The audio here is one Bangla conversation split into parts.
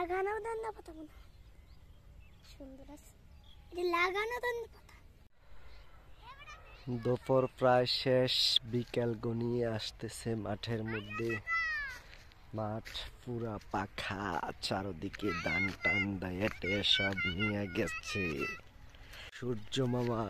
লাগানো ধন্যবাদ পাতা মনে সুন্দর আছে এটা লাগানো ধন্যবাদ পাতা দুপুর প্রায় শেষ বিকেল গনিয়ে আসতেছে মাঠের মধ্যে মাঠ পুরা পাখা চারদিকে ধান টান দায়েটে সব নিয়ে গেছে সূর্য মামা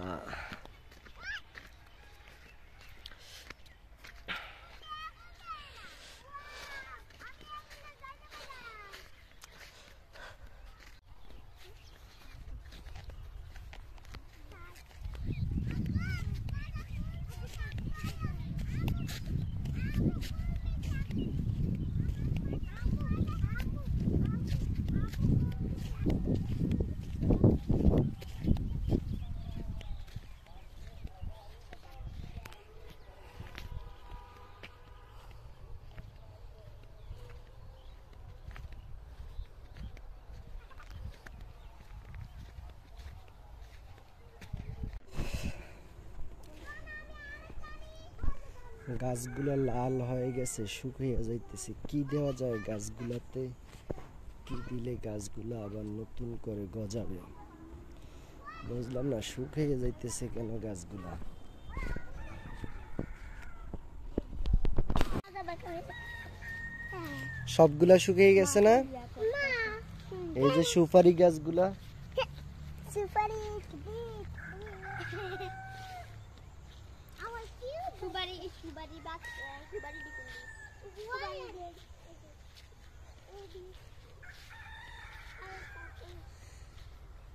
গাছগুলা লাল হয়ে গেছে শুকিয়ে যাইতেছে কি দেওয়া যায় গাছগুলাতে কি দিলে গাছগুলা আবার নতুন করে গজাবে বুঝলাম না শুকিয়ে যাইতেছে কেন গাছগুলা সবগুলা শুকিয়ে গেছে না এই যে সুপারি গাছগুলা সুপারি সুপারি বাত সুপারি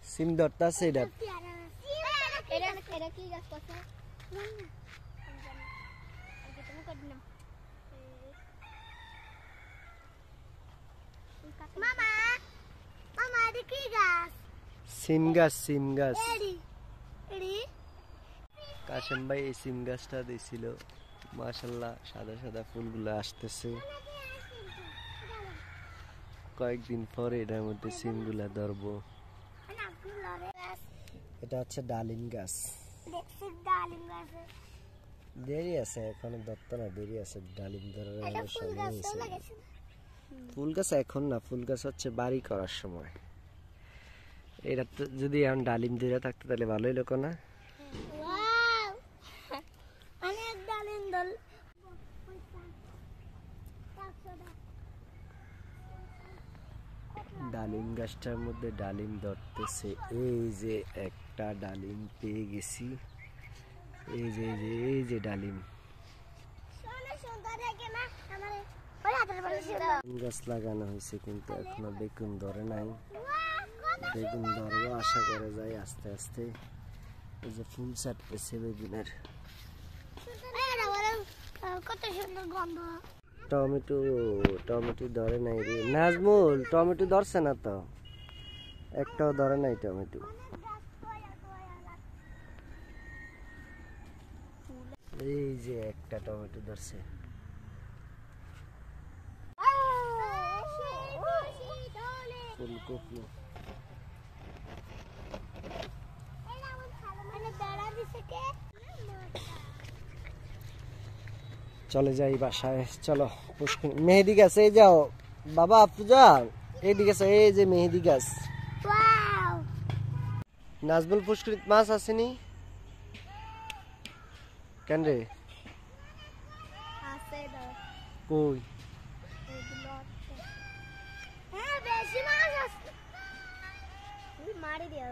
সিম ধরতাছে এটা এটা কি গাছ কথা মামা মামা এটা কি গাছ সিম গাছ কাশেম ভাই এই সিম গাছটা দিছিল মাশাআল্লাহ সাদা সাদা ফুলগুলো আসতেছে কয়েকদিন পরে এটার মধ্যে সিমগুলা ধরবো এটা হচ্ছে ডালিম গাছ দেরি আছে এখনো ধরতো না দেরি আছে ডালিম ধরার ফুল গাছ এখন না ফুল গাছ হচ্ছে বাড়ি করার সময় এটা তো যদি এখন ডালিম ধরে থাকতো তাহলে ভালোই লোক না ডালিম গাছটার মধ্যে ডালিম ধরতেছে এই যে একটা ডালিম পেয়ে গেছি এই যে ডালিম গাছ লাগানো হয়েছে কিন্তু এখনো বেগুন ধরে নাই বেগুন ধরবো আশা করে যাই আস্তে আস্তে এই যে ফুল ছাড়তেছে বেগুনের কত সুন্দর গন্ধ টমেটো ধরে নাই রে নাজমুল টমেটো ধরছে না তো একটাও ধরে নাই টমেটো এই যে একটা টমেটো ধরছে ফুলকপি চলে যাই বাসায় চলো মেহেদি গাছ এই যাও বাবা পূজা এইদিকে এই যে মেহেদি গাছ নাজমুল পুষ্করিত মাছ আসেনি কেন রে কই মারি দিয়া